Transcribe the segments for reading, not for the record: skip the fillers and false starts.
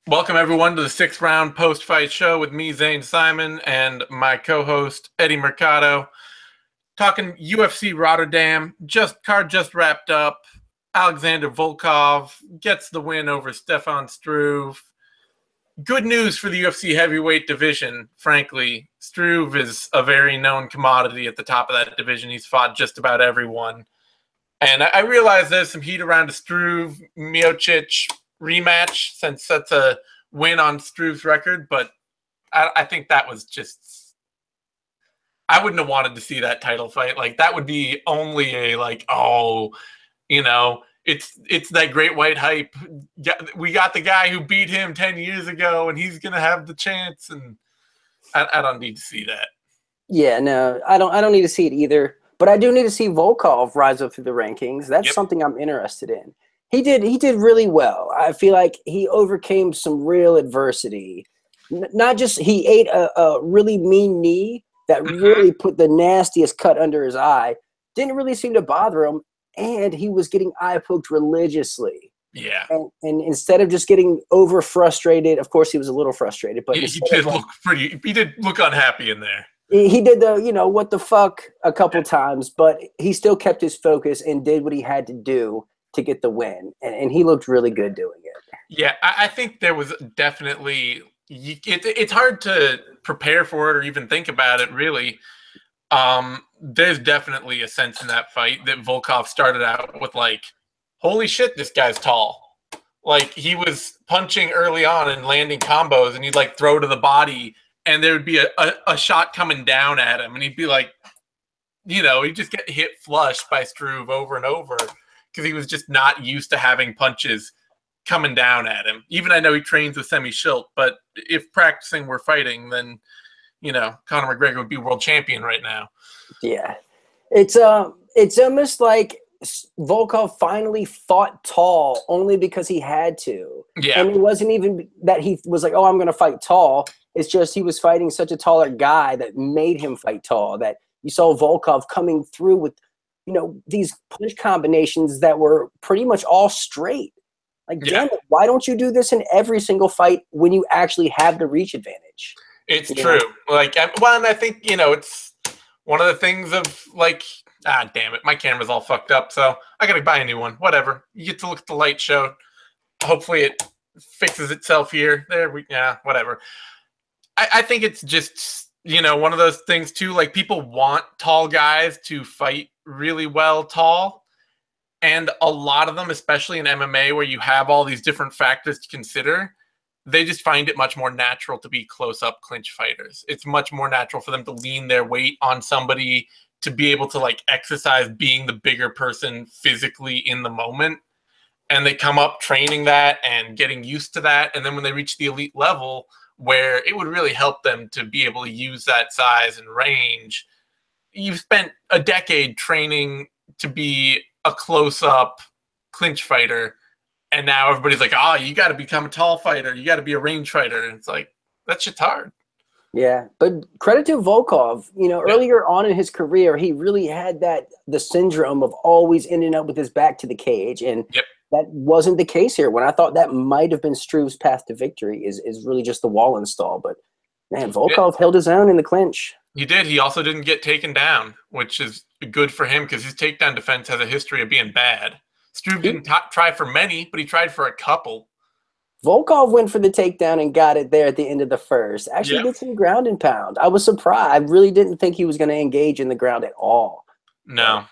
Welcome everyone to the sixth round post-fight show with me, Zane Simon, and my co-host Eddie Mercado. Talking UFC Rotterdam. Card just wrapped up. Alexander Volkov gets the win over Stefan Struve. Good news for the UFC heavyweight division. Frankly, Struve is a very known commodity at the top of that division. He's fought just about everyone. And I realize there's some heat around a Struve Miocic rematch since that's a win on Struve's record, but I think that was just I wouldn't have wanted to see that title fight. Like that would be only a it's that great white hype. We got the guy who beat him 10 years ago and he's gonna have the chance, and I don't need to see that. Yeah, no, I don't need to see it either. But I do need to see Volkov rise up through the rankings. That's Yep. something I'm interested in. He did really well. I feel like he overcame some real adversity. Not just he ate a really mean knee that Mhm. really put the nastiest cut under his eye. Didn't really seem to bother him, and he was getting eye poked religiously. Yeah. And instead of just getting over frustrated, of course he was a little frustrated, but He instead of did like look he did look unhappy in there. he did the what the fuck a couple times, but he still kept his focus and did what he had to do to get the win, and he looked really good doing it. Yeah, I think there was definitely it's hard to prepare for it or even think about it really. There's definitely a sense in that fight that Volkov started out with like, holy shit, this guy's tall. Like he was punching early on and landing combos, and he'd like throw to the body, and there would be a shot coming down at him, and he'd be like, he'd just get hit flush by Struve over and over because he was just not used to having punches coming down at him. Even I know he trains with Semi Schilt, but if practicing were fighting, then Conor McGregor would be world champion right now. Yeah, it's almost like Volkov finally fought tall only because he had to, Yeah, and it wasn't even that he was like, oh, I'm going to fight tall. It's just he was fighting such a taller guy that made him fight tall. That you saw Volkov coming through with, these punch combinations that were pretty much all straight. Like, yeah, damn it, why don't you do this in every single fight when you actually have the reach advantage? it's You true. know? Like, well, and I think it's one of the things of like, damn it, my camera's all fucked up, so I gotta buy a new one. Whatever. You get to look at the light show. Hopefully, it fixes itself here. Yeah, whatever. I think it's just one of those things too. Like people want tall guys to fight really well tall, and a lot of them, especially in MMA, where you have all these different factors to consider, they just find it much more natural to be close-up clinch fighters. It's much more natural for them to lean their weight on somebody, to be able to like exercise being the bigger person physically in the moment. And they come up training that and getting used to that. And then when they reach the elite level, where it would really help them to be able to use that size and range, you've spent a decade training to be a close-up clinch fighter, and now everybody's like, oh, you got to become a tall fighter, you got to be a range fighter, and it's like, that shit's hard. Yeah, but credit to Volkov. Yeah. Earlier on in his career, he really had the syndrome of always ending up with his back to the cage, and Yep. that wasn't the case here. When I thought that might have been Struve's path to victory, is really just the wall install. But man, Volkov held his own in the clinch. He did. He also didn't get taken down, which is good for him because his takedown defense has a history of being bad. Struve He didn't try for many, but he tried for a couple. Volkov went for the takedown and got it there at the end of the first. Actually, Yep. did some ground and pound. I was surprised. I really didn't think he was going to engage in the ground at all. But No.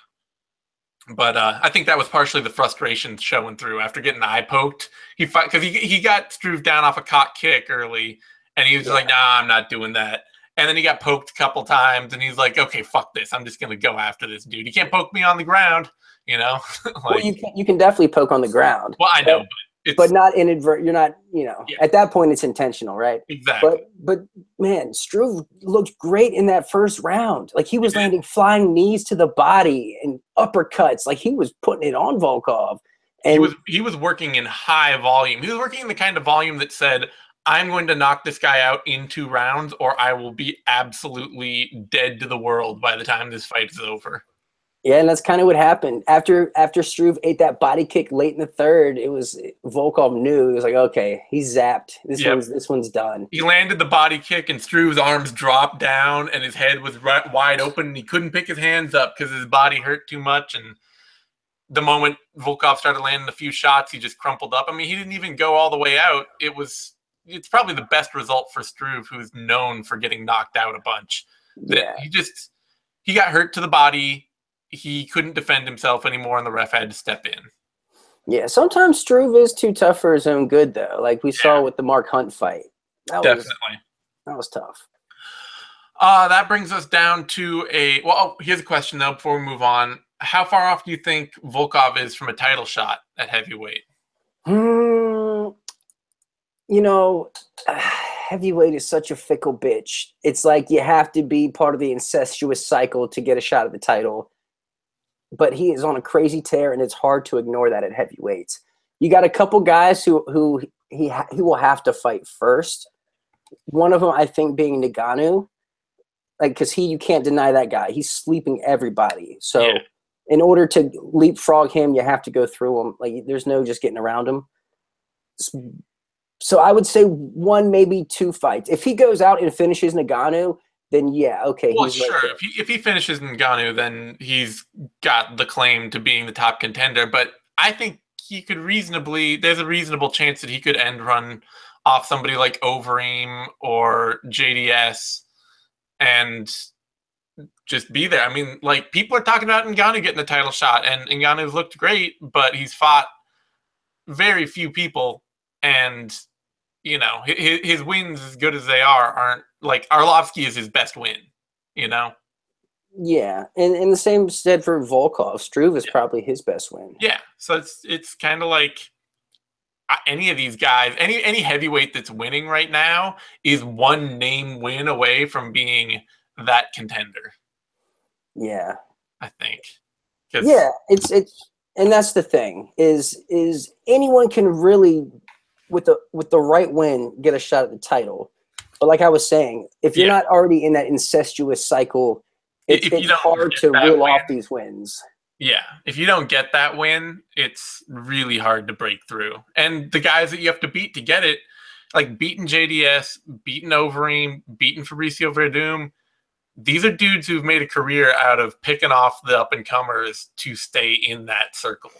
But I think that was partially the frustration showing through after getting eye poked. He fought because he got Struve down off a cock kick early, and he was yeah. like, "Nah, I'm not doing that." And then he got poked a couple times, and he's like, "Okay, fuck this. I'm just gonna go after this dude. He can't poke me on the ground, you know." Well, Like, you can definitely poke on the ground, well, I know, but but it's not inadvert. You're not, yeah, at that point it's intentional, right? exactly. But man, Struve looked great in that first round. Like he He was did. landing flying knees to the body and uppercuts. Like he was putting it on Volkov. He And was he was working in high volume. He was working in the kind of volume that said, I'm going to knock this guy out in 2 rounds, or I will be absolutely dead to the world by the time this fight is over. Yeah, and that's kind of what happened after Struve ate that body kick late in the third. It was Volkov knew he was like, okay, he's zapped. Yep. This one's done. He landed the body kick, and Struve's arms dropped down, and his head was wide open, and he couldn't pick his hands up because his body hurt too much. And the moment Volkov started landing a few shots, he just crumpled up. I mean, he didn't even go all the way out. It's probably the best result for Struve, who's known for getting knocked out a bunch. Yeah. He got hurt to the body. He couldn't defend himself anymore, and the ref had to step in. Yeah, sometimes Struve is too tough for his own good, though. Like we saw with the Mark Hunt fight. Definitely. That was tough. That brings us down to here's a question, though, before we move on. How far off do you think Volkov is from a title shot at heavyweight? Heavyweight is such a fickle bitch. It's like you have to be part of the incestuous cycle to get a shot at the title. But he is on a crazy tear, and it's hard to ignore that at heavyweights. You got a couple guys who he will have to fight first. One of them, I think, being Ngannou, because you can't deny that guy. He's sleeping everybody. So in order to leapfrog him, you have to go through him. Like there's no just getting around him. So I would say 1, maybe 2 fights. If he goes out and finishes Ngannou, then yeah, okay. Well, sure. If he finishes Ngannou, then he's got the claim to being the top contender. But I think he could there's a reasonable chance that he could end run off somebody like Overeem or JDS and just be there. I mean, like, people are talking about Ngannou getting the title shot, and Ngannou's looked great, but he's fought very few people, and his wins, as good as they aren't like Arlovsky is his best win, Yeah, and the same said for Volkov. Struve is probably his best win. Yeah, so it's kind of like any of these guys, any heavyweight that's winning right now is 1 name win away from being that contender. Yeah, I think. Yeah, it's and that's the thing is anyone can really with the right win get a shot at the title. But like I was saying, if you're not already in that incestuous cycle, it's hard to reel off these wins. Yeah, if you don't get that win, it's really hard to break through. And the guys that you have to beat to get it, like beating JDS, beating Overeem, beating Fabricio Verdum, these are dudes who've made a career out of picking off the up-and-comers to stay in that circle.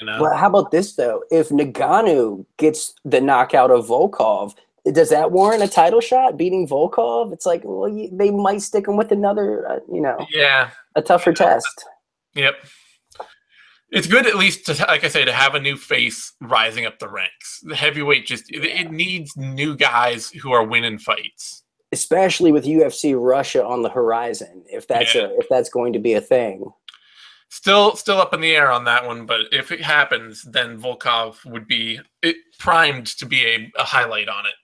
Well, how about this, though? If Ngannou gets the knockout of Volkov, does that warrant a title shot, beating Volkov? It's like, well, they might stick him with another, a tougher test. Yep. It's good, at least, to, like I say, to have a new face rising up the ranks. The heavyweight it needs new guys who are winning fights. Especially with UFC Russia on the horizon, if that's going to be a thing. Still up in the air on that one, but if it happens, then Volkov would be primed to be a highlight on it.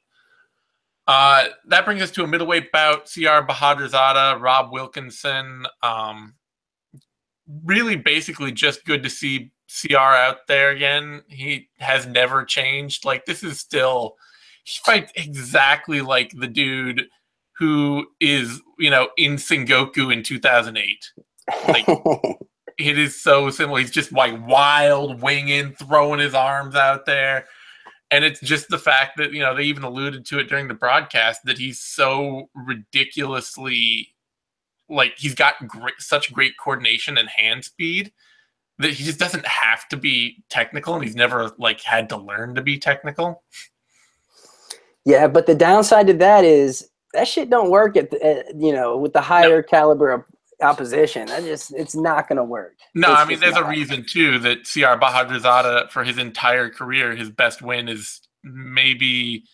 That brings us to a middleweight bout. CR Bahadurzada, Rob Wilkinson. Really basically just good to see CR out there again. He has never changed. Like, this is still, he fights exactly like the dude who is, in Sengoku in 2008. Like, it is so similar. He's just like wild winging, throwing his arms out there. And it's just the fact that, they even alluded to it during the broadcast that he's so ridiculously, like, he's got such great coordination and hand speed that he just doesn't have to be technical, and he's never had to learn to be technical. Yeah, but the downside to that is that shit don't work with the higher caliber of opposition. It's not going to work. No, I mean, there's a reason too that CR Bahadurzada, for his entire career, his best win is maybe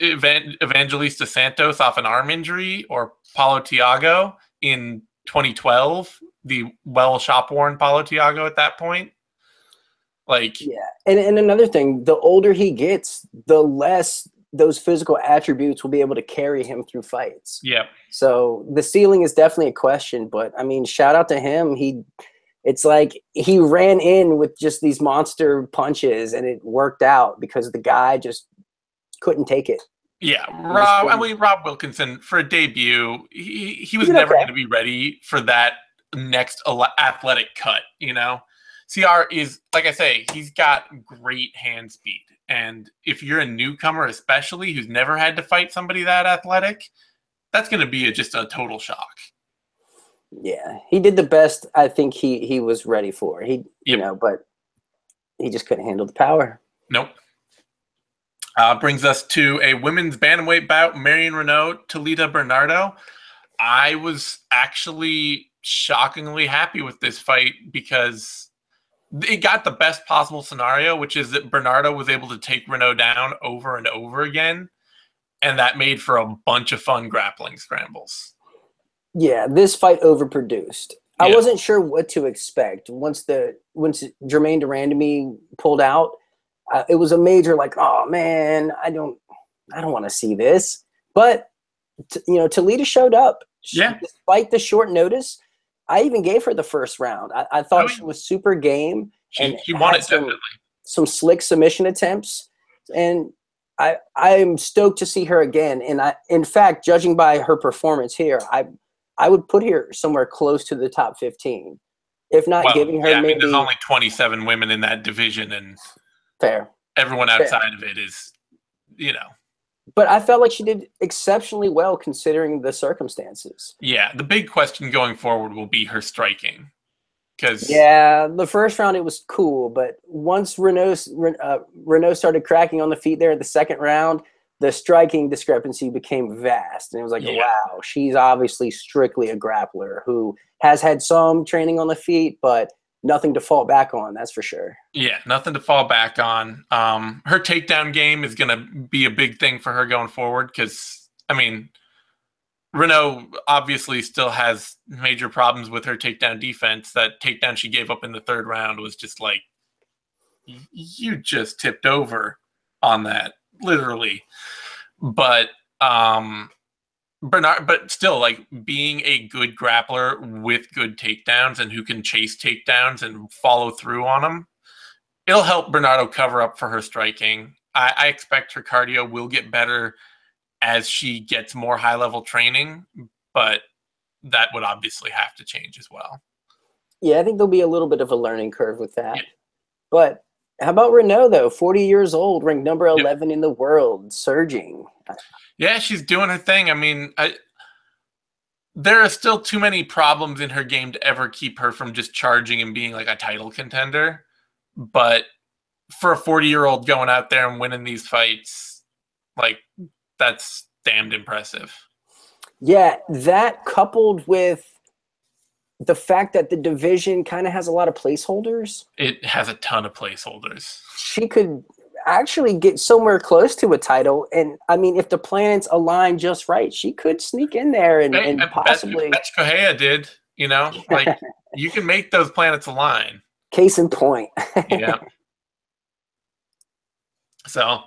Evangelista Santos off an arm injury, or Paulo Thiago in 2012, the shop-worn Paulo Thiago at that point. And another thing, the older he gets, the less those physical attributes will be able to carry him through fights. Yeah. So the ceiling is definitely a question, but I mean, shout out to him. It's like he ran in with just these monster punches, and it worked out because the guy just couldn't take it. Yeah, Rob Wilkinson, for a debut, he was never going to be ready for that next athletic cut, CR is, like I say, he's got great hand speed. And if you're a newcomer, especially who's never had to fight somebody that athletic, that's going to be just a total shock. Yeah, he did the best I think he was ready for. But he just couldn't handle the power. Nope. Brings us to a women's bantamweight bout, Marion Reneau, Talita Bernardo. I was actually shockingly happy with this fight because it got the best possible scenario, which is that Bernardo was able to take Reneau down over and over again, and that made for a bunch of fun grappling scrambles. Yeah, this fight overproduced. Yeah. I wasn't sure what to expect once Germaine de Randamie pulled out. It was a major oh man, I don't want to see this. But Talita showed up. Despite the short notice, I even gave her the first round. I thought she was super game. She won it definitely. Some slick submission attempts, and I'm stoked to see her again. And in fact, judging by her performance here, I would put her somewhere close to the top 15, if not giving her. Maybe there's only 27 women in that division, and fair. Everyone outside of it is, But I felt like she did exceptionally well considering the circumstances. Yeah, the big question going forward will be her striking. The first round it was cool, but once Reneau started cracking on the feet there at the second round, the striking discrepancy became vast. And it was wow, she's obviously strictly a grappler who has had some training on the feet, but nothing to fall back on, that's for sure. Yeah, nothing to fall back on. Her takedown game is going to be a big thing for her going forward because, Reneau obviously still has major problems with her takedown defense. That takedown she gave up in the third round was just you just tipped over on that, literally. But but still, being a good grappler with good takedowns and who can chase takedowns and follow through on them, it'll help Bernardo cover up for her striking. I expect her cardio will get better as she gets more high-level training, but that would obviously have to change as well. Yeah, I think there'll be a little bit of a learning curve with that. Yeah. But how about Reneau, though? 40 years old, ranked number 11 in the world, surging. Yeah, she's doing her thing. There are still too many problems in her game to ever keep her from just charging and being a title contender. But for a 40-year-old going out there and winning these fights, that's damned impressive. Yeah, that coupled with the fact that the division kind of has a lot of placeholders. It has a ton of placeholders. She could actually get somewhere close to a title, and if the planets align just right, she could sneak in there and possibly. Bethe Correia did, you can make those planets align. Case in point. Yeah. So,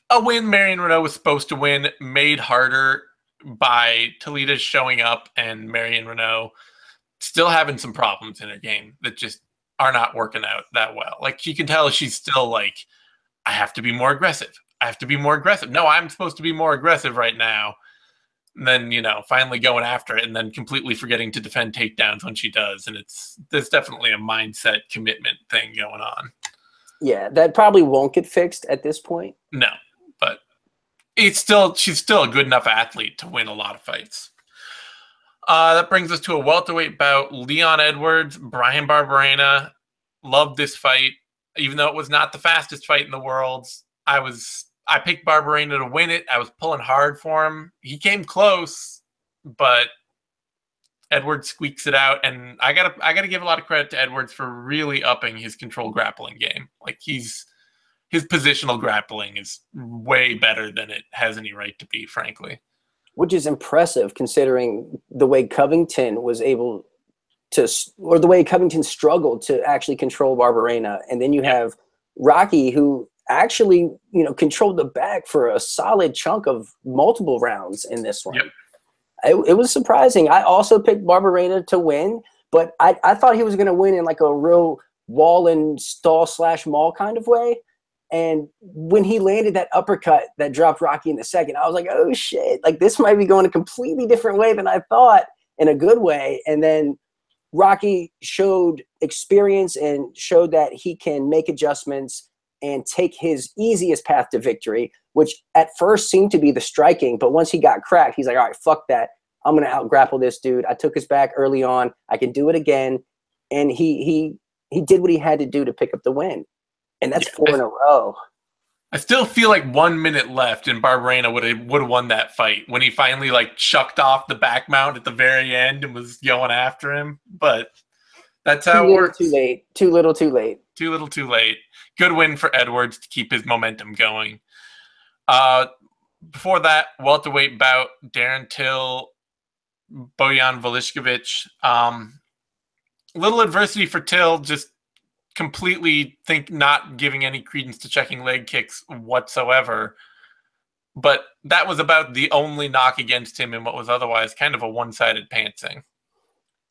a win Marion Reneau was supposed to win, made harder by Talita showing up and Marion Reneau still having some problems in her game that just are not working out that well. You can tell she's still I have to be more aggressive. I have to be more aggressive. No, I'm supposed to be more aggressive right now. And then, finally going after it and then completely forgetting to defend takedowns when she does. And there's definitely a mindset commitment thing going on. Yeah, that probably won't get fixed at this point. No, but she's still a good enough athlete to win a lot of fights. That brings us to a welterweight bout. Leon Edwards, Bryan Barberena. Loved this fight. Even though it was not the fastest fight in the world, I picked Barberena to win it. I was pulling hard for him. He came close, but Edwards squeaks it out. And I gotta give a lot of credit to Edwards for really upping his control grappling game. His positional grappling is way better than it has any right to be, frankly. Which is impressive considering the way Covington was able to, or the way Covington struggled to actually control Barberena. And then you have Rocky, who actually, controlled the back for a solid chunk of multiple rounds in this one. Yep. It was surprising. I also picked Barberena to win, but I thought he was going to win in a real wall and stall / maul kind of way. And when he landed that uppercut that dropped Rocky in the second, I was like, oh shit, this might be going a completely different way than I thought, in a good way. And then Rocky showed experience and showed that he can make adjustments and take his easiest path to victory, which at first seemed to be the striking. But once he got cracked, he's like, all right, fuck that. I'm going to out grapple this dude. I took his back early on. I can do it again. And he did what he had to do to pick up the win. And that's 4 in a row. I still feel like 1 minute left and Barberena would have won that fight when he finally like chucked off the back mount at the very end and was going after him. But that's how it works. Too late. Too little, too late. Too little, too late. Good win for Edwards to keep his momentum going. Before that, welterweight bout, Darren Till, Bojan Velishkovic. Little adversity for Till, just completely not giving any credence to checking leg kicks whatsoever. But that was about the only knock against him in what was otherwise kind of a one-sided pantsing.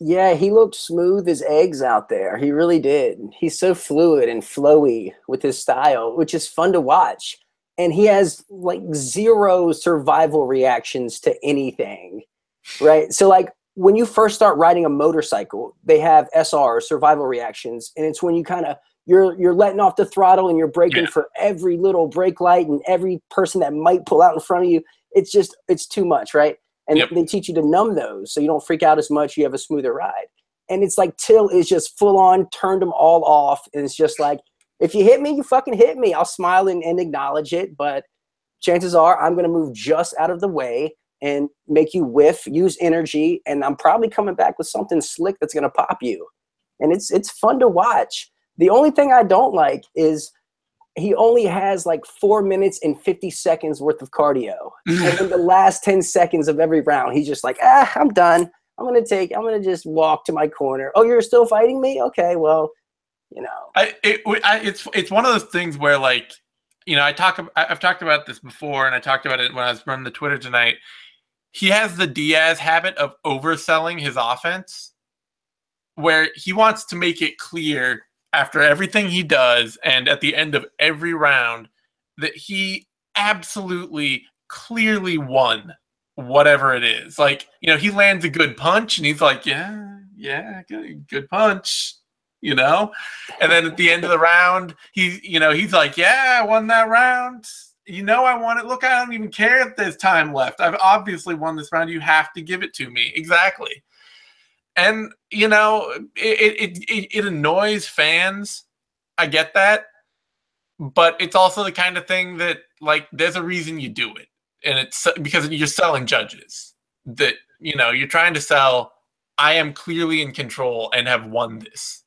Yeah, he looked smooth as eggs out there. He really did. He's so fluid and flowy with his style, which is fun to watch. And he has like 0 survival reactions to anything, right? So like when you first start riding a motorcycle, they have SR, survival reactions. And it's when you kind of, you're letting off the throttle and you're braking for every little brake light and every person that might pull out in front of you. It's just, it's too much, right? And they teach you to numb those so you don't freak out as much. You have a smoother ride. And it's like Till is just full on, turned them all off. And it's just like, if you hit me, you fucking hit me. I'll smile and acknowledge it. But chances are I'm going to move just out of the way and make you whiff, use energy. And I'm probably coming back with something slick that's going to pop you. And it's fun to watch. The only thing I don't like is he only has like 4 minutes and 50 seconds worth of cardio. And in the last 10 seconds of every round, he's just like, I'm done. I'm going to just walk to my corner. Oh, you're still fighting me? Okay, well, you know. It's one of those things where, like, you know, I've talked about this before, and I talked about it when I was running the Twitter tonight. He has the Diaz habit of overselling his offense, where he wants to make it clear after everything he does and at the end of every round that he absolutely clearly won whatever it is. Like, you know, he lands a good punch and he's like, yeah, good punch, you know? And then at the end of the round, he's like, yeah, I won that round. You know, I won it. Look, I don't even care if there's time left. I've obviously won this round. You have to give it to me. Exactly. And, you know, it annoys fans. I get that. But it's also the kind of thing that, like, there's a reason you do it. And it's because you're selling judges. That, you know, you're trying to sell, I am clearly in control and have won this.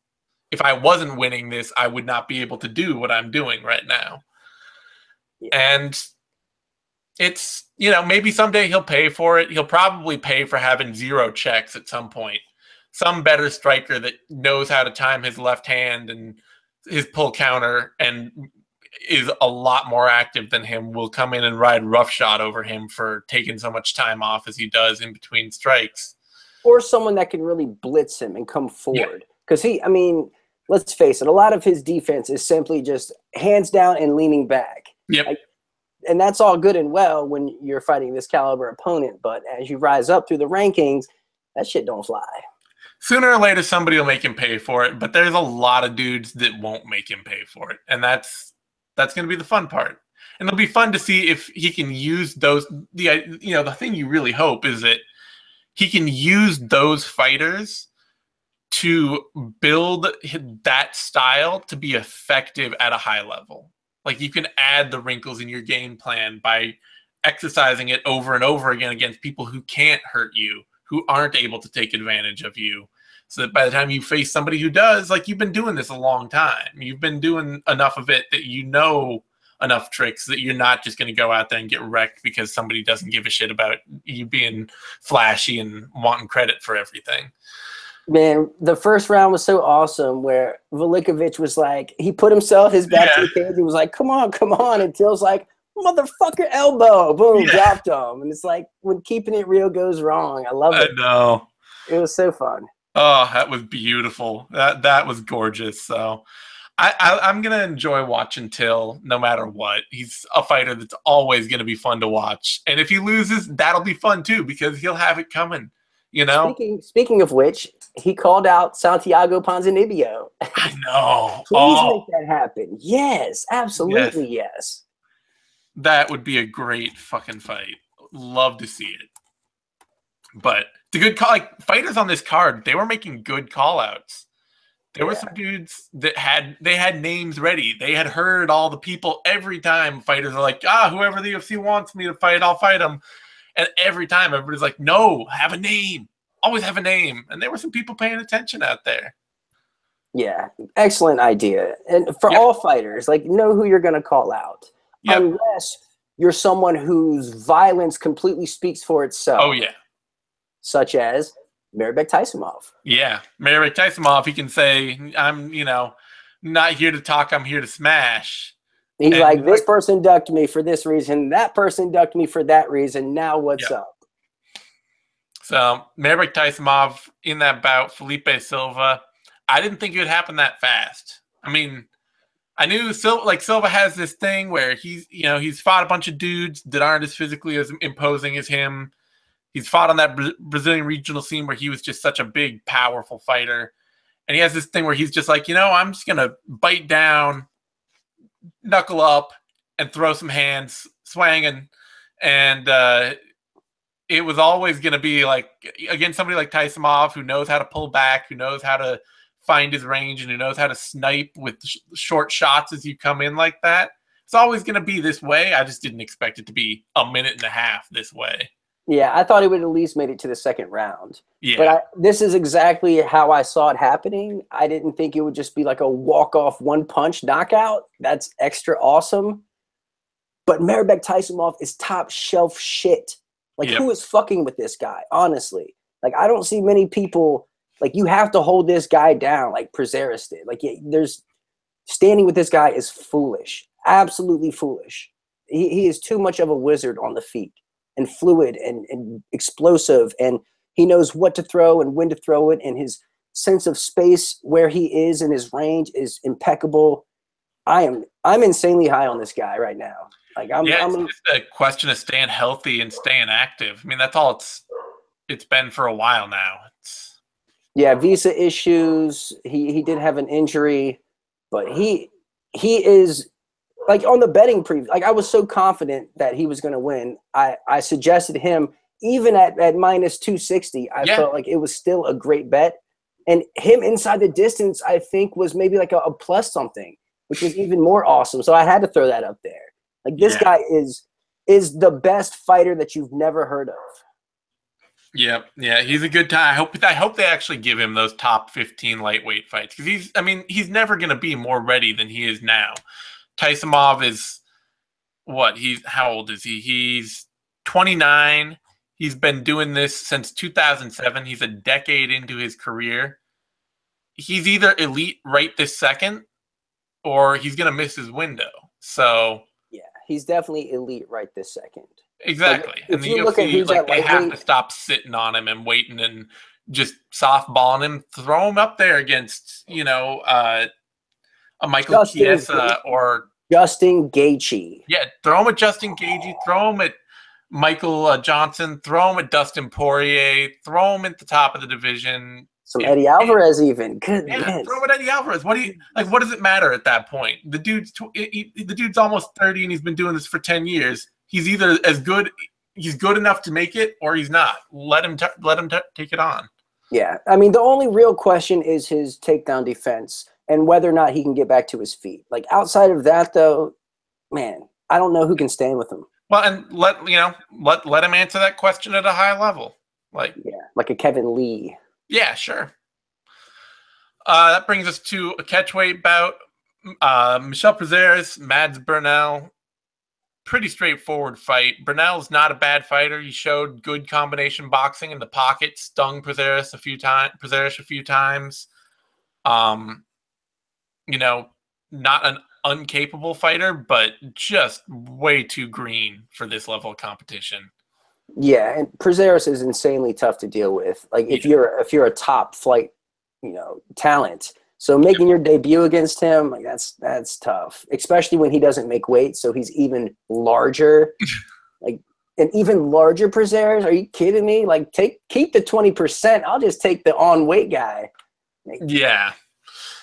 If I wasn't winning this, I would not be able to do what I'm doing right now. And it's, you know, maybe someday he'll pay for it. He'll probably pay for having 0 checks at some point. Some better striker that knows how to time his left hand and his pull counter and is a lot more active than him will come in and ride roughshod over him for taking so much time off as he does in between strikes. Or someone that can really blitz him and come forward. Because let's face it, a lot of his defense is simply just hands down and leaning back. Yep. And that's all good and well when you're fighting this caliber opponent. But as you rise up through the rankings, that shit don't fly. Sooner or later, somebody will make him pay for it. But there's a lot of dudes that won't make him pay for it. And that's going to be the fun part. And it'll be fun to see if he can use those. The thing you really hope is that he can use those fighters to build that style to be effective at a high level. Like, you can add the wrinkles in your game plan by exercising it over and over again against people who can't hurt you, who aren't able to take advantage of you. So that by the time you face somebody who does, like, you've been doing this a long time. You've been doing enough of it that you know enough tricks that you're not just going to go out there and get wrecked because somebody doesn't give a shit about you being flashy and wanting credit for everything. Man, the first round was so awesome where Velikovic was like, he put his back to the cage. He was like, come on. And Till's like, motherfucker, elbow. Boom, dropped him. And it's like, when keeping it real goes wrong. I love it. I know. It was so fun. Oh, that was beautiful. That was gorgeous. So I'm going to enjoy watching Till no matter what. He's a fighter that's always going to be fun to watch. And if he loses, that'll be fun too, because he'll have it coming. You know? Speaking of which, he called out Santiago Ponzinibbio. I know. Please make that happen. Yes, yes. absolutely yes. That would be a great fucking fight. Love to see it. But the good call, like fighters on this card, they were making good call outs. There were some dudes that had names ready. They had heard all the people every time fighters are like, whoever the UFC wants me to fight, I'll fight them. And every time everybody's like, no, have a name. Always have a name. And there were some people paying attention out there. Yeah, excellent idea. And for all fighters, like, know who you're going to call out. Yep. Unless you're someone whose violence completely speaks for itself. Oh, yeah. Such as Mairbek Taisumov. Yeah, Mairbek Taisumov, he can say, I'm, not here to talk, I'm here to smash. He's like, this person ducked me for this reason, that person ducked me for that reason, now what's up? So, Mairbek Taisumov in that bout, Felipe Silva, I didn't think it would happen that fast. I mean, I knew Silva has this thing where he's fought a bunch of dudes that aren't as physically as imposing as him. He's fought on that Brazilian regional scene where he was just such a big, powerful fighter. And he has this thing where he's just like, I'm just going to bite down, knuckle up, and throw some hands, swinging. And it was always going to be like, against somebody like Taisumov, who knows how to pull back, who knows how to find his range, and who knows how to snipe with short shots as you come in like that. It's always going to be this way. I just didn't expect it to be a minute and a half this way. Yeah, I thought he would at least made it to the second round. Yeah. But this is exactly how I saw it happening. I didn't think it would just be like a walk-off one-punch knockout. That's extra awesome. But Mairbek Taisumov is top shelf shit. Like, who is fucking with this guy, honestly? Like, I don't see many people – like, you have to hold this guy down like Prazeres did. Like, standing with this guy is foolish, absolutely foolish. He is too much of a wizard on the feet. And fluid and explosive, and he knows what to throw and when to throw it, and his sense of space where he is in his range is impeccable. I'm insanely high on this guy right now. Like it's just a question of staying healthy and staying active. I mean, that's all it's been for a while now. Visa issues. He did have an injury, but he is. Like on the betting preview, like I was so confident that he was going to win. I suggested him even at minus 260. I felt like it was still a great bet, and him inside the distance, I think was maybe like a plus something, which was even more awesome. So I had to throw that up there. Like this guy is the best fighter that you've never heard of. Yeah, he's a good time. I hope they actually give him those top 15 lightweight fights because he's never going to be more ready than he is now. Taisumov is how old is he? He's 29. He's been doing this since 2007. He's a decade into his career. He's either elite right this second or he's going to miss his window. So yeah, he's definitely elite right this second. Exactly. And the UFC, they have to stop sitting on him and waiting and just softballing him, throw him up there against, a Michael Chiesa or Justin Gaethje. Yeah, throw him at Justin Gaethje, throw him at Michael Johnson, throw him at Dustin Poirier, throw him at the top of the division. Some Eddie Alvarez even. Goodness. Yeah, throw him at Eddie Alvarez. What does it matter at that point? The dude's almost 30 and he's been doing this for 10 years. He's either he's good enough to make it or he's not. Let him take it on. Yeah. I mean, the only real question is his takedown defense and whether or not he can get back to his feet. Like outside of that, though, man, I don't know who can stand with him. Well, and let him answer that question at a high level, like a Kevin Lee. Yeah, sure. That brings us to a catchweight bout. Michel Prazeres, Mads Burnell. Pretty straightforward fight. Burnell's not a bad fighter. He showed good combination boxing in the pocket, stung Prazeres a few times. Not an uncapable fighter, but just way too green for this level of competition. Yeah, and Prazeres is insanely tough to deal with. Like if you're a top flight, talent. So making your debut against him, like that's tough, especially when he doesn't make weight, so he's even larger. Like an even larger Prazeres? Are you kidding me? Like, keep the 20%. I'll just take the on weight guy. Yeah.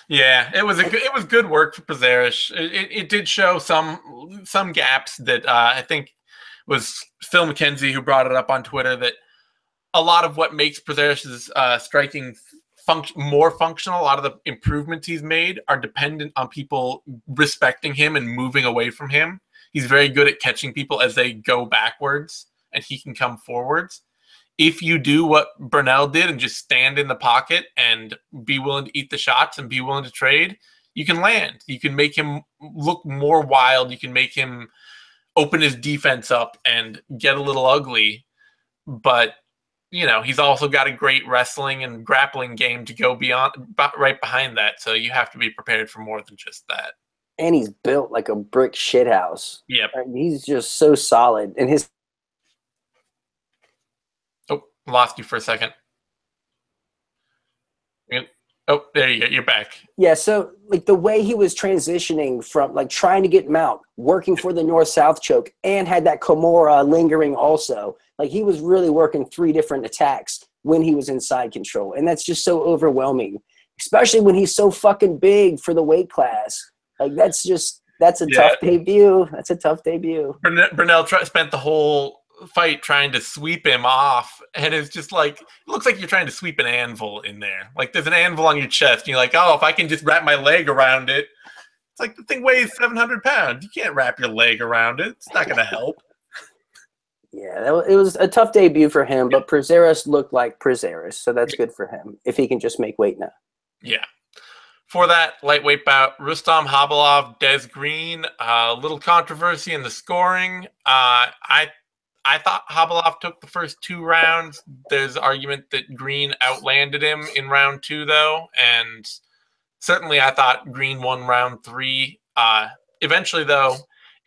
Yeah, it was good work for Prazeres. It did show some gaps that I think was Phil McKenzie who brought it up on Twitter, that a lot of what makes Prazeres' striking more functional, a lot of the improvements he's made are dependent on people respecting him and moving away from him. He's very good at catching people as they go backwards, and he can come forwards. If you do what Burnell did and just stand in the pocket and be willing to eat the shots and be willing to trade, you can land. You can make him look more wild. You can make him open his defense up and get a little ugly. But, you know, he's also got a great wrestling and grappling game to go beyond, right behind that. So you have to be prepared for more than just that. And he's built like a brick shithouse. Yep. He's just so solid. And his Lost you for a second. Oh, there you go. You're back. Yeah, so like the way he was transitioning from like trying to get mount, working for the north-south choke, and had that Kimura lingering also. Like he was really working 3 different attacks when he was inside control. And that's just so overwhelming, especially when he's so fucking big for the weight class. Like that's a tough debut. That's a tough debut. Burnell spent the whole fight trying to sweep him off, and it's just like, it looks like you're trying to sweep an anvil in there. Like there's an anvil on your chest and you're like, oh, if I can just wrap my leg around it. It's like the thing weighs 700 pounds. You can't wrap your leg around it. It's not gonna help. Yeah, it was a tough debut for him, but Prazeres looked like Prazeres, so that's good for him if he can just make weight now. Yeah. For that lightweight bout, Rustam Khabilov, Des Green, a little controversy in the scoring. I thought Khabilov took the first 2 rounds. There's argument that Green outlanded him in round 2, though, and certainly I thought Green won round 3. Eventually, though,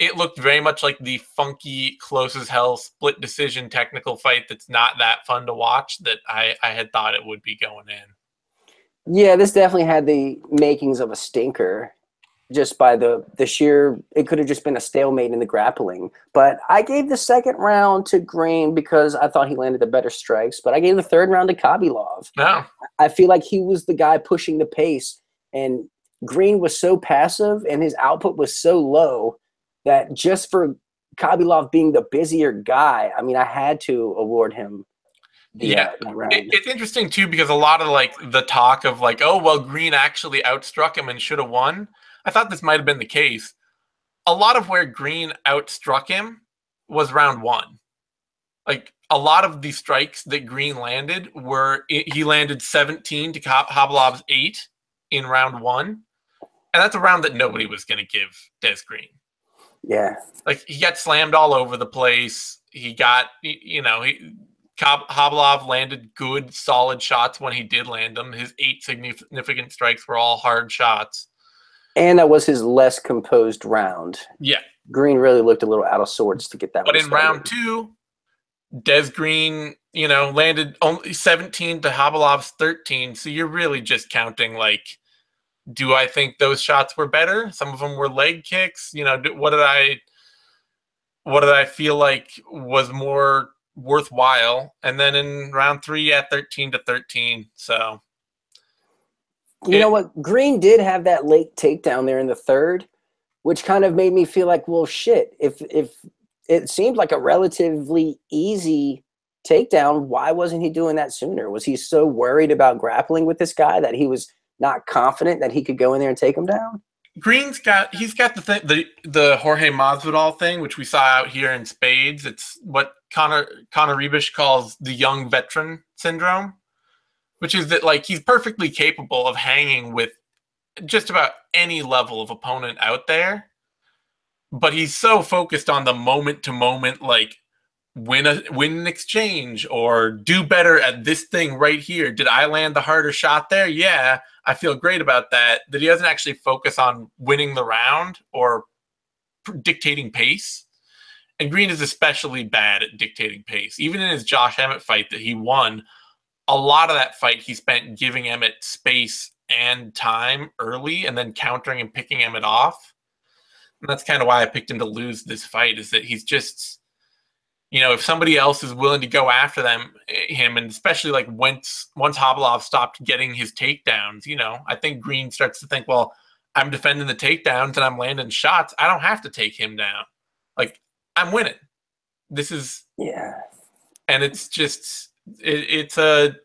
it looked very much like the funky, close as hell split decision technical fight that's not that fun to watch that I had thought it would be going in. Yeah, this definitely had the makings of a stinker. Just by the sheer, it could have just been a stalemate in the grappling. But I gave the second round to Green because I thought he landed the better strikes. But I gave the third round to Khabilov. No. I feel like he was the guy pushing the pace. And Green was so passive and his output was so low that just for Khabilov being the busier guy, I mean, I had to award him that round. It's interesting, too, because a lot of, like, the talk of, like, oh, well, Green actually outstruck him and should have won. I thought this might have been the case. A lot of where Green outstruck him was round 1. Like, a lot of the strikes that Green landed he landed 17 to Khabilov's 8 in round 1. And that's a round that nobody was going to give Des Green. Yeah. Like, he got slammed all over the place. He got, Khabilov landed good, solid shots when he did land them. His 8 significant strikes were all hard shots. And that was his less composed round. Yeah. Green really looked a little out of sorts to get that But one in round 2, Des Green, landed only 17 to Khabilov's 13. So you're really just counting, like, do I think those shots were better? Some of them were leg kicks. What did I feel like was more worthwhile? And then in round 3, 13 to 13. So you know what? Green did have that late takedown there in the third, which kind of made me feel like, well, shit. If it seemed like a relatively easy takedown, why wasn't he doing that sooner? Was he so worried about grappling with this guy that he was not confident that he could go in there and take him down? He's got the Jorge Masvidal thing, which we saw out here in spades. It's what Conor Rebish calls the young veteran syndrome, which is that, like, he's perfectly capable of hanging with just about any level of opponent out there, but he's so focused on the moment-to-moment, like, win an exchange or do better at this thing right here. Did I land the harder shot there? Yeah, I feel great about that. That he doesn't actually focus on winning the round or dictating pace. And Green is especially bad at dictating pace. Even in his Josh Emmett fight that he won, a lot of that fight he spent giving Emmett space and time early and then countering and picking Emmett off. And that's kind of why I picked him to lose this fight, is that he's just, if somebody else is willing to go after him, and especially like once Hobolov stopped getting his takedowns, I think Green starts to think, well, I'm defending the takedowns and I'm landing shots. I don't have to take him down. Like, I'm winning. This is and it's just it's a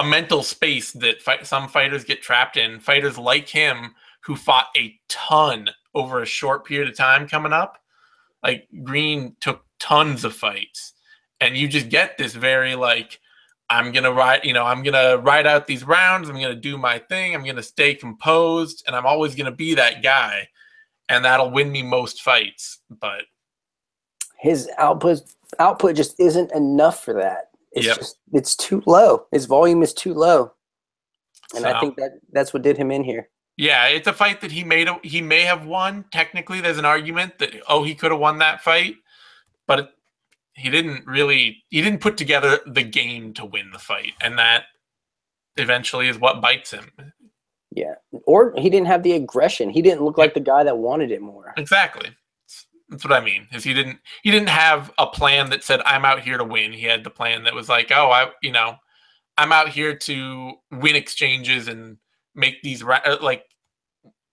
mental space that some fighters get trapped in. Fighters like him who fought a ton over a short period of time coming up. Like, Green took tons of fights, and you just get this very like, I'm gonna ride out these rounds. I'm gonna do my thing. I'm gonna stay composed, and I'm always gonna be that guy, and that'll win me most fights. But his output just isn't enough for that. It's too low. His volume is too low, and I think that's what did him in here. Yeah, it's a fight that he may have won. Technically, there's an argument that he could have won that fight, but he didn't put together the game to win the fight, and that eventually is what bites him. Yeah, or he didn't have the aggression. He didn't look like the guy that wanted it more. Exactly. That's what I mean. Is he didn't have a plan that said, I'm out here to win. He had the plan that was like, I'm out here to win exchanges and make these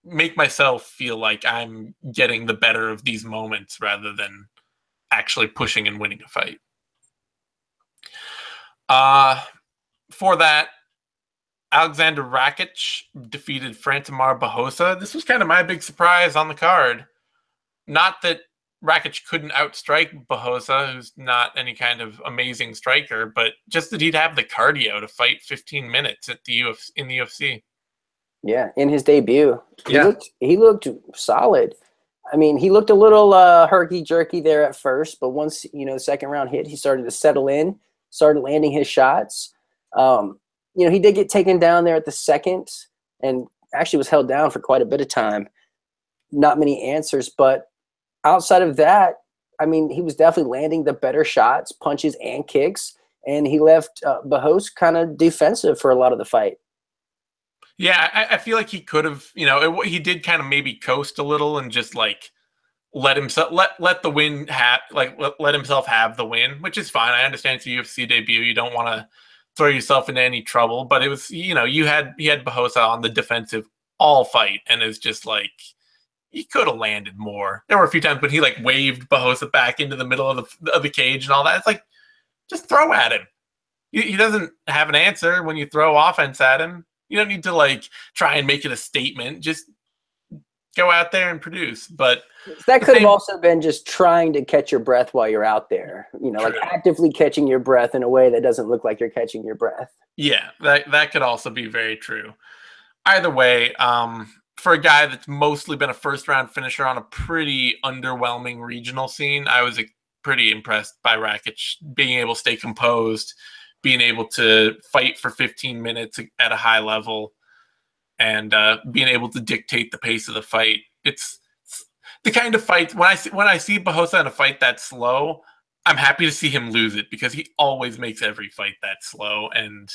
make myself feel like I'm getting the better of these moments rather than actually pushing and winning a fight. For that, Alexander Rakic defeated Frantimir Barroso. This was kind of my big surprise on the card. Not that Rakic couldn't outstrike Barroso, who's not any kind of amazing striker, but just that he'd have the cardio to fight 15 minutes in the UFC. Yeah, in his debut. He looked solid. I mean, he looked a little herky-jerky there at first, but once, the second round hit, he started to settle in, started landing his shots. He did get taken down there at the second and actually was held down for quite a bit of time. Not many answers, but outside of that, I mean, he was definitely landing the better shots, punches and kicks, and he left Barroso kind of defensive for a lot of the fight. Yeah, I feel like he could have, he did kind of maybe coast a little and just like let himself let the win let himself have the win, which is fine. I understand it's a UFC debut. You don't want to throw yourself into any trouble, but it was, he had Barroso on the defensive all fight, and it's just like he could have landed more. There were a few times when he like waved Barroso back into the middle of the cage and all that. It's like, just throw at him. He doesn't have an answer when you throw offense at him. You don't need to like try and make it a statement. Just go out there and produce. But that could have also been just trying to catch your breath while you're out there. Like actively catching your breath in a way that doesn't look like you're catching your breath. Yeah, that could also be very true. Either way, for a guy that's mostly been a first-round finisher on a pretty underwhelming regional scene, I was pretty impressed by Rakic being able to stay composed, being able to fight for 15 minutes at a high level, and being able to dictate the pace of the fight. It's the kind of fight when I see Barroso in a fight that slow, I'm happy to see him lose it, because he always makes every fight that slow, and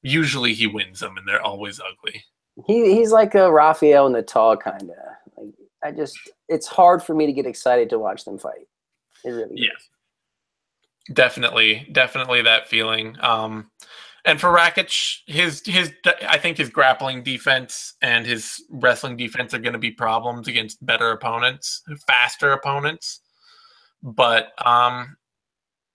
usually he wins them, and they're always ugly. He's like a Rafael Natal kind of. Like, it's hard for me to get excited to watch them fight. It really is. Definitely that feeling. And for Rakic, I think his grappling defense and his wrestling defense are going to be problems against better opponents, faster opponents. But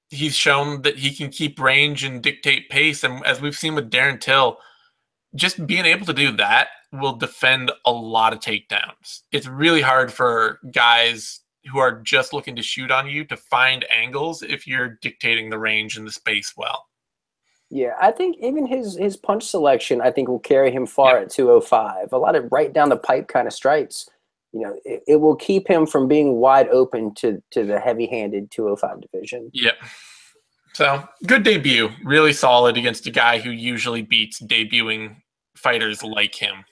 he's shown that he can keep range and dictate pace. And as we've seen with Darren Till, just being able to do that will defend a lot of takedowns. It's really hard for guys who are just looking to shoot on you to find angles if you're dictating the range and the space well. Yeah, I think even his punch selection, I think, will carry him far at 205. A lot of right down the pipe kind of strikes. It will keep him from being wide open to the heavy-handed 205 division. Yep. So, good debut. Really solid against a guy who usually beats debuting fighters like him.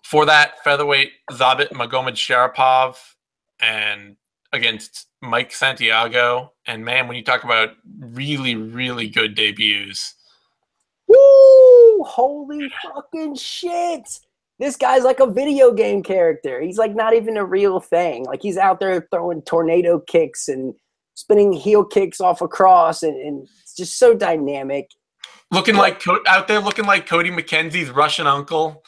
For that, featherweight Zabit Magomedsharipov and against Mike Santiago. And man, when you talk about really, really good debuts. Woo! Holy fucking shit! This guy's like a video game character. He's like not even a real thing. Like, he's out there throwing tornado kicks and spinning heel kicks off a cross, and it's just so dynamic. Looking like out there, looking like Cody McKenzie's Russian uncle.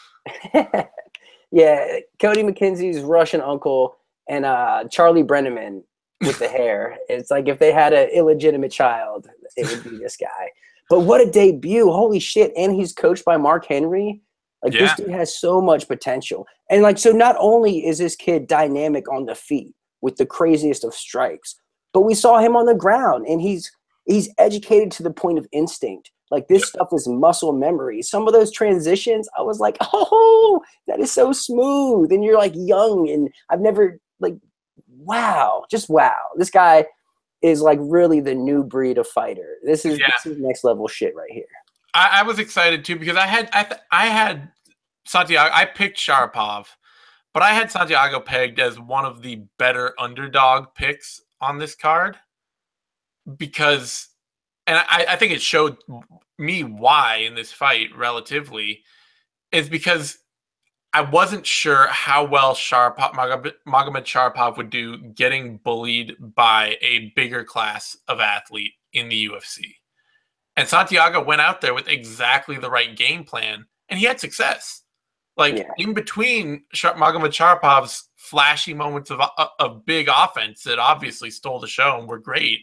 Yeah, Cody McKenzie's Russian uncle and Charlie Brenneman with the hair. It's like if they had an illegitimate child, it would be this guy. But what a debut. Holy shit. And he's coached by Mark Henry. Like, this dude has so much potential. And, like, so not only is this kid dynamic on the feet with the craziest of strikes, but we saw him on the ground, and he's educated to the point of instinct. Like, this stuff is muscle memory. Some of those transitions, I was like, oh, that is so smooth. And you're, like, young, and I've never, like, wow. Just wow. This guy is, like, really the new breed of fighter. This is next level shit right here. I was excited too because I had Santiago. I picked Sharapov, but I had Santiago pegged as one of the better underdog picks on this card because, and I think it showed me why in this fight relatively is because I wasn't sure how well Magomed Sharapov would do getting bullied by a bigger class of athlete in the UFC. And Santiago went out there with exactly the right game plan, and he had success. Like, in between Magomed Sharapov's flashy moments of big offense that obviously stole the show and were great,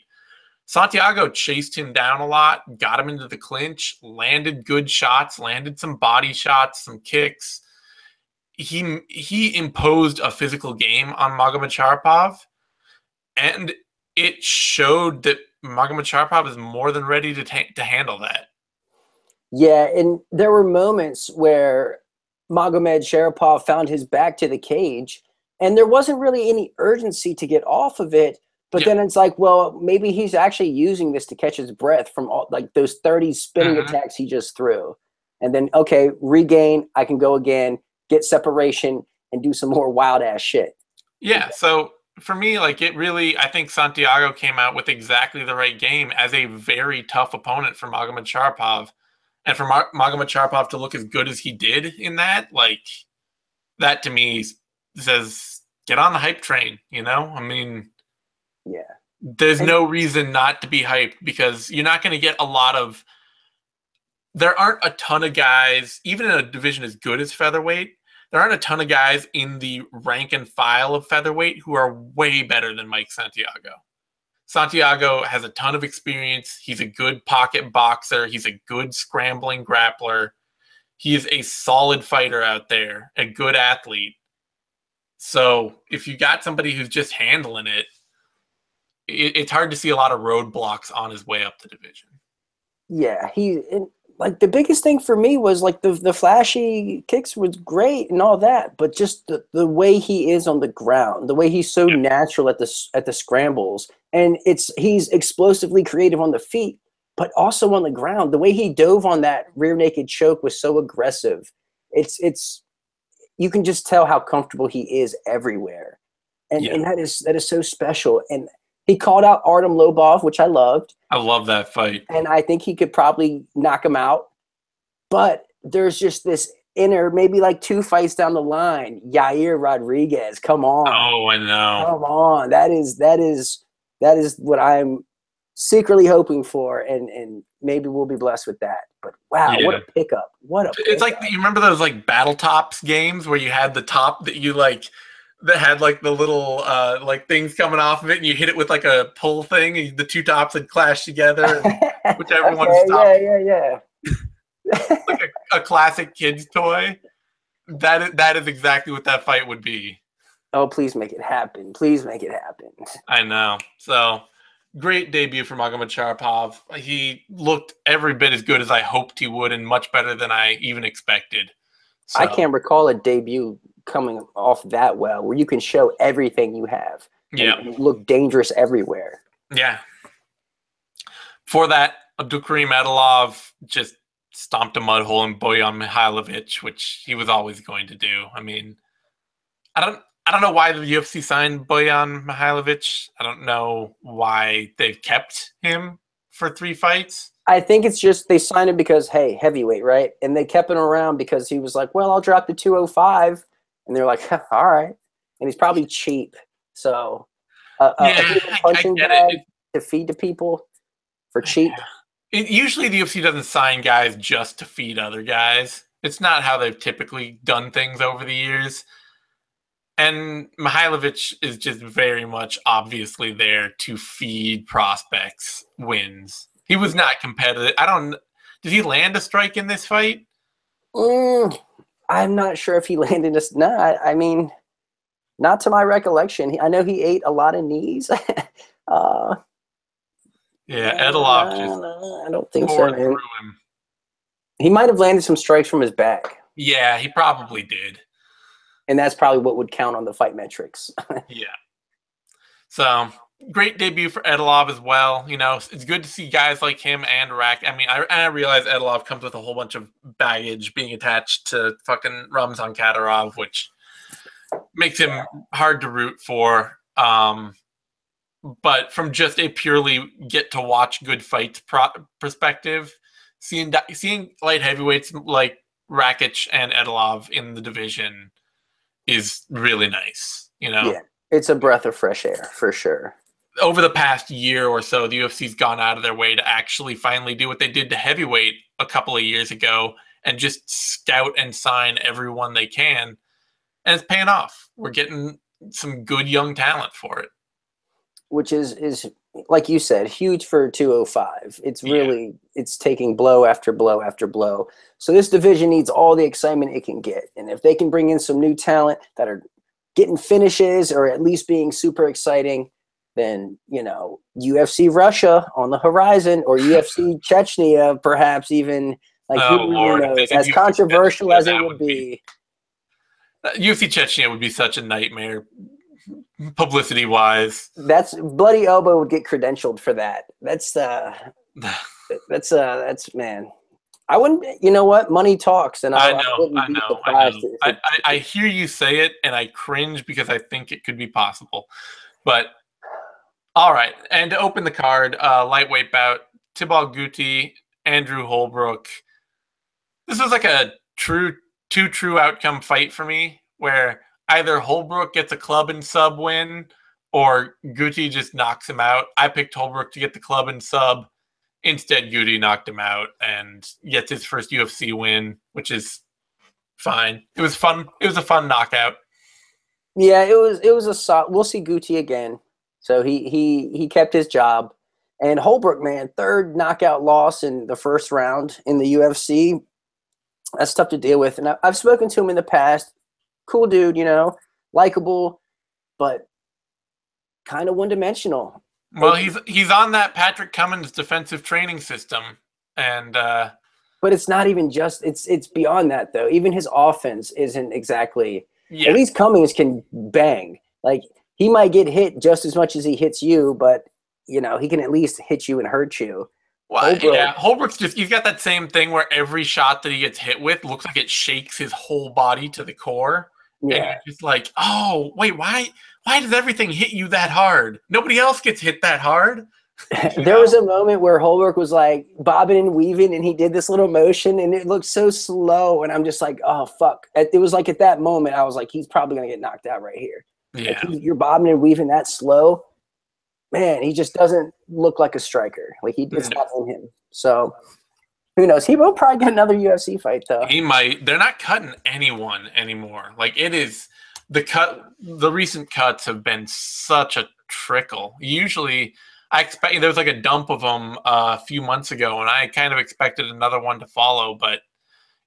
Santiago chased him down a lot, got him into the clinch, landed good shots, landed some body shots, some kicks. He imposed a physical game on Magomed Sharapov, and it showed that Magomed Sharapov is more than ready to handle that. Yeah, and there were moments where Magomed Sharapov found his back to the cage, and there wasn't really any urgency to get off of it. But then it's like, well, maybe he's actually using this to catch his breath from all, like, those 30 spinning attacks he just threw. And then, okay, regain, I can go again, get separation, and do some more wild-ass shit. Yeah, so for me, like, it really, I think Santiago came out with exactly the right game as a very tough opponent for Magomed Sharapov. And for Magomed Sharapov to look as good as he did in that, like, that to me says, get on the hype train, you know? I mean, there's no reason not to be hyped because you're not going to get a lot of, there aren't a ton of guys, even in a division as good as featherweight, there aren't a ton of guys in the rank and file of featherweight who are way better than Mike Santiago. Santiago has a ton of experience. He's a good pocket boxer. He's a good scrambling grappler. He is a solid fighter out there, a good athlete. So if you got somebody who's just handling it, it's hard to see a lot of roadblocks on his way up the division. Yeah, like, the biggest thing for me was, like, the flashy kicks was great and all that, but just the way he is on the ground, the way he's so natural at the scrambles, and he's explosively creative on the feet, but also on the ground. The way he dove on that rear naked choke was so aggressive. It's you can just tell how comfortable he is everywhere, and that is so special. And he called out Artem Lobov, which I loved. I love that fight. And I think he could probably knock him out. But there's just this inner, maybe like 2 fights down the line, Yair Rodriguez. Come on. Oh, I know. Come on. That is what I'm secretly hoping for, and maybe we'll be blessed with that. But wow, what a pickup. It's like, you remember those, like, Battle Tops games where you had the top that you, like, that had, like, the little like things coming off of it, and you hit it with, like, a pull thing, and the 2 tops would clash together, and whichever one's top. Yeah. Like a classic kid's toy. That is exactly what that fight would be. Oh, please make it happen. Please make it happen. I know. So, great debut for Magomed Sharapov. He looked every bit as good as I hoped he would, and much better than I even expected. So, I can't recall a debut coming off that well, where you can show everything you have. And look dangerous everywhere. Yeah. For that, Abdulkarim Edilov just stomped a mud hole in Bojan Mihailovic, which he was always going to do. I mean, I don't know why the UFC signed Bojan Mihailovic. I don't know why they've kept him for 3 fights. I think it's just they signed him because, hey, heavyweight, right? And they kept him around because he was like, well, I'll drop the 205. And they're like, all right. And he's probably cheap. So, I get it. to feed to people for cheap. Usually the UFC doesn't sign guys just to feed other guys. It's not how they've typically done things over the years. And Mihailovic is just very much obviously there to feed prospects wins. He was not competitive. Did he land a strike in this fight? I'm not sure if he landed a. No, I mean, not to my recollection. I know he ate a lot of knees. Yeah, Edilov just I don't think so, man. through him. He might have landed some strikes from his back. Yeah, he probably did. And that's probably what would count on the fight metrics. Yeah. So, great debut for Edilov as well. You know, it's good to see guys like him and Rack. I mean, I realize Edilov comes with a whole bunch of baggage being attached to fucking Ramzan Kadyrov, which makes him hard to root for. But from just a purely get to watch good fights perspective, seeing light heavyweights like Rakic and Edilov in the division is really nice. You know, yeah, it's a breath of fresh air for sure. Over the past year or so, the UFC's gone out of their way to actually finally do what they did to heavyweight a couple of years ago and just scout and sign everyone they can, and it's paying off. We're getting some good young talent for it. Which is like you said, huge for 205. It's really it's taking blow after blow after blow. So this division needs all the excitement it can get. And if they can bring in some new talent that are getting finishes or at least being super exciting, then, you know, UFC Russia on the horizon or UFC Chechnya, perhaps even, like, who knows, as controversial as it would be. UFC Chechnya would be such a nightmare. Publicity wise, that's Bloody Elbow would get credentialed for that. That's man. I wouldn't. You know what? Money talks, and I wouldn't be surprised. I hear you say it, and I cringe because I think it could be possible. But all right, and to open the card, lightweight bout: Thibault Gouti, Andrew Holbrook. This was like a true outcome fight for me, where either Holbrook gets a club and sub win or Gouti just knocks him out. I picked Holbrook to get the club and sub. Instead, Gouti knocked him out and gets his first UFC win, which is fine. It was fun. It was a fun knockout. Yeah, it was a we'll see Gouti again. So he kept his job. And Holbrook, man, third knockout loss in the first round in the UFC. That's tough to deal with. And I've spoken to him in the past. Cool dude, you know, likable, but kind of one-dimensional. Well, he's on that Patrick Cummins defensive training system, and but it's not even just it's beyond that though. Even his offense isn't exactly. Yeah. At least Cummins can bang. Like, he might get hit just as much as he hits you, but you know he can at least hit you and hurt you. Well, Holbrook's he's got that same thing where every shot that he gets hit with looks like it shakes his whole body to the core. Yeah. And you're just like, oh, wait, why does everything hit you that hard? Nobody else gets hit that hard. There was a moment where Holbrook was like bobbing and weaving, and he did this little motion, and it looked so slow. And I'm just like, oh, fuck. It was like at that moment, I was like, he's probably going to get knocked out right here. Yeah. Like, you're bobbing and weaving that slow. Man, he just doesn't look like a striker. Like, he does not in him. So who knows? He will probably get another UFC fight, though. He might. They're not cutting anyone anymore. Like, it is the recent cuts have been such a trickle. Usually, I expect there was like a dump of them a few months ago, and I kind of expected another one to follow, but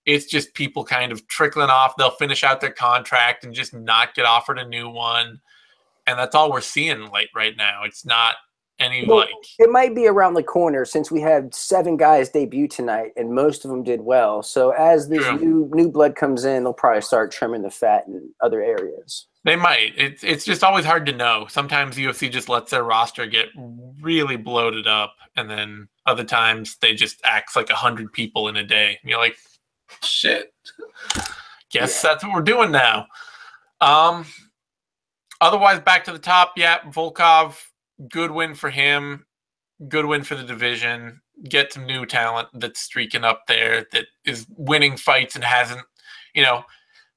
it's just people kind of trickling off. They'll finish out their contract and just not get offered a new one, and that's all we're seeing right now. It's not. It might be around the corner since we had 7 guys debut tonight, and most of them did well. So as this new blood comes in, they'll probably start trimming the fat in other areas. They might. It's just always hard to know. Sometimes UFC just lets their roster get really bloated up, and then other times they just act like 100 people in a day. And you're like, shit. Guess that's what we're doing now. Otherwise, back to the top. Yeah, Volkov. Good win for him. Good win for the division. Get some new talent that's streaking up there, that is winning fights and hasn't, you know,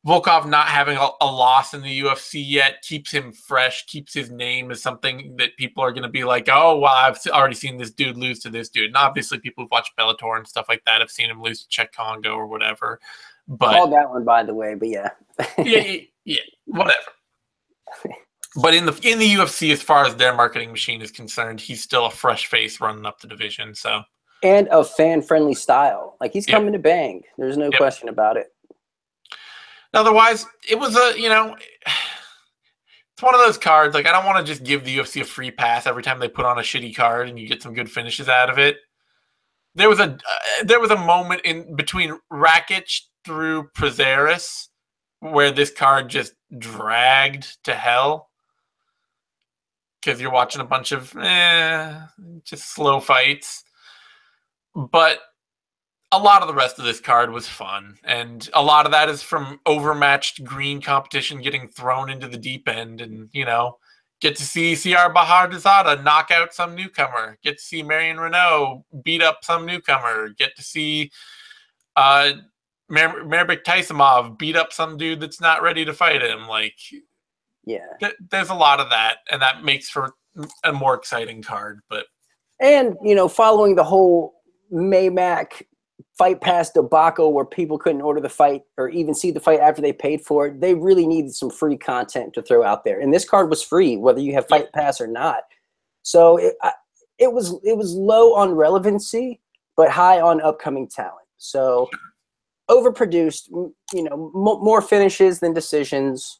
Volkov not having a loss in the UFC yet keeps him fresh, keeps his name as something that people are going to be like, oh, well, I've already seen this dude lose to this dude. And obviously people who've watched Bellator and stuff like that have seen him lose to Czech Congo or whatever. But called that one, by the way, but yeah. yeah, whatever. But in the UFC, as far as their marketing machine is concerned, he's still a fresh face running up the division. So, and a fan-friendly style. Like, he's coming to bang. There's no question about it. Otherwise, it was it's one of those cards. Like, I don't want to just give the UFC a free pass every time they put on a shitty card and you get some good finishes out of it. There was a moment in between Rakic through Prazeres where this card just dragged to hell because you're watching a bunch of just slow fights. But a lot of the rest of this card was fun, and a lot of that is from overmatched green competition getting thrown into the deep end, and get to see CR Bahardizada knock out some newcomer, get to see Marion Renault beat up some newcomer, get to see Marbek Taisimov beat up some dude that's not ready to fight him. Like, there's a lot of that, and that makes for a more exciting card. And following the whole Maymac Fight Pass debacle where people couldn't order the fight or even see the fight after they paid for it, they really needed some free content to throw out there. And this card was free, whether you have Fight Pass or not. So it was low on relevancy, but high on upcoming talent. So overproduced, more finishes than decisions.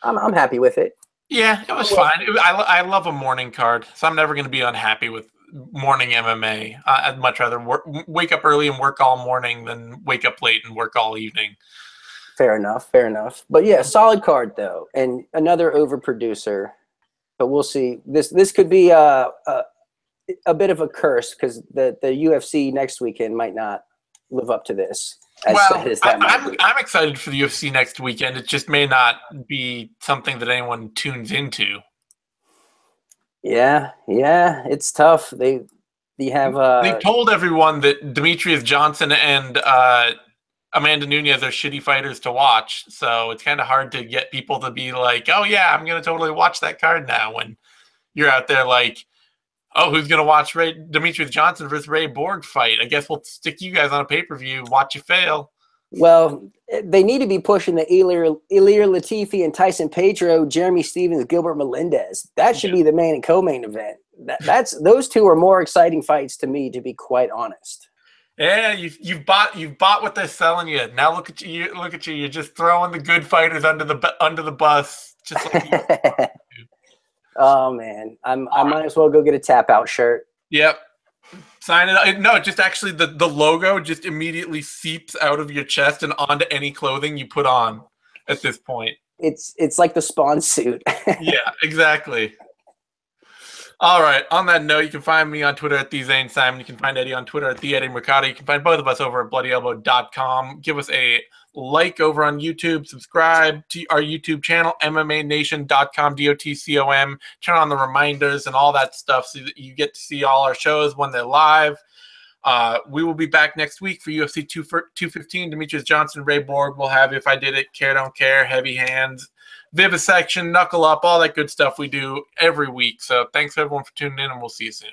I'm happy with it. Yeah, it was fine. I love a morning card, so I'm never going to be unhappy with morning MMA. I'd much rather wake up early and work all morning than wake up late and work all evening. Fair enough. But yeah, solid card though, and another overproducer. But we'll see. This could be a bit of a curse because the UFC next weekend might not live up to this. I'm excited for the UFC next weekend. It just may not be something that anyone tunes into. Yeah, it's tough. They told everyone that Demetrius Johnson and Amanda Nunes are shitty fighters to watch, so it's kind of hard to get people to be like, oh yeah, I'm gonna totally watch that card now, when you're out there like, oh, who's gonna watch Demetrius Johnson versus Ray Borg fight? I guess we'll stick you guys on a pay-per-view, watch you fail. Well, they need to be pushing the Ilir Latifi and Tyson Pedro, Jeremy Stevens, Gilbert Melendez. That should be the main and co-main event. Those two are more exciting fights to me, to be quite honest. Yeah, you've bought what they're selling you. Now look at you. You're just throwing the good fighters under the bus. Just like oh man, I might as well go get a tap out shirt. Yep. Sign it. No, just actually the logo just immediately seeps out of your chest and onto any clothing you put on at this point. It's like the Spawn suit. Yeah, exactly. All right. On that note, you can find me on Twitter at TheZaneSimon. You can find Eddie on Twitter at TheEddieMercado. You can find both of us over at BloodyElbow.com. Give us a like over on YouTube. Subscribe to our YouTube channel, MMANation.com, DOTCOM. Turn on the reminders and all that stuff so that you get to see all our shows when they're live. We will be back next week for UFC 215. Demetrius Johnson, Ray Borg. We'll have If I Did It, Care Don't Care, Heavy Hands, Vivisection, Knuckle Up, all that good stuff we do every week. So thanks everyone for tuning in, and we'll see you soon.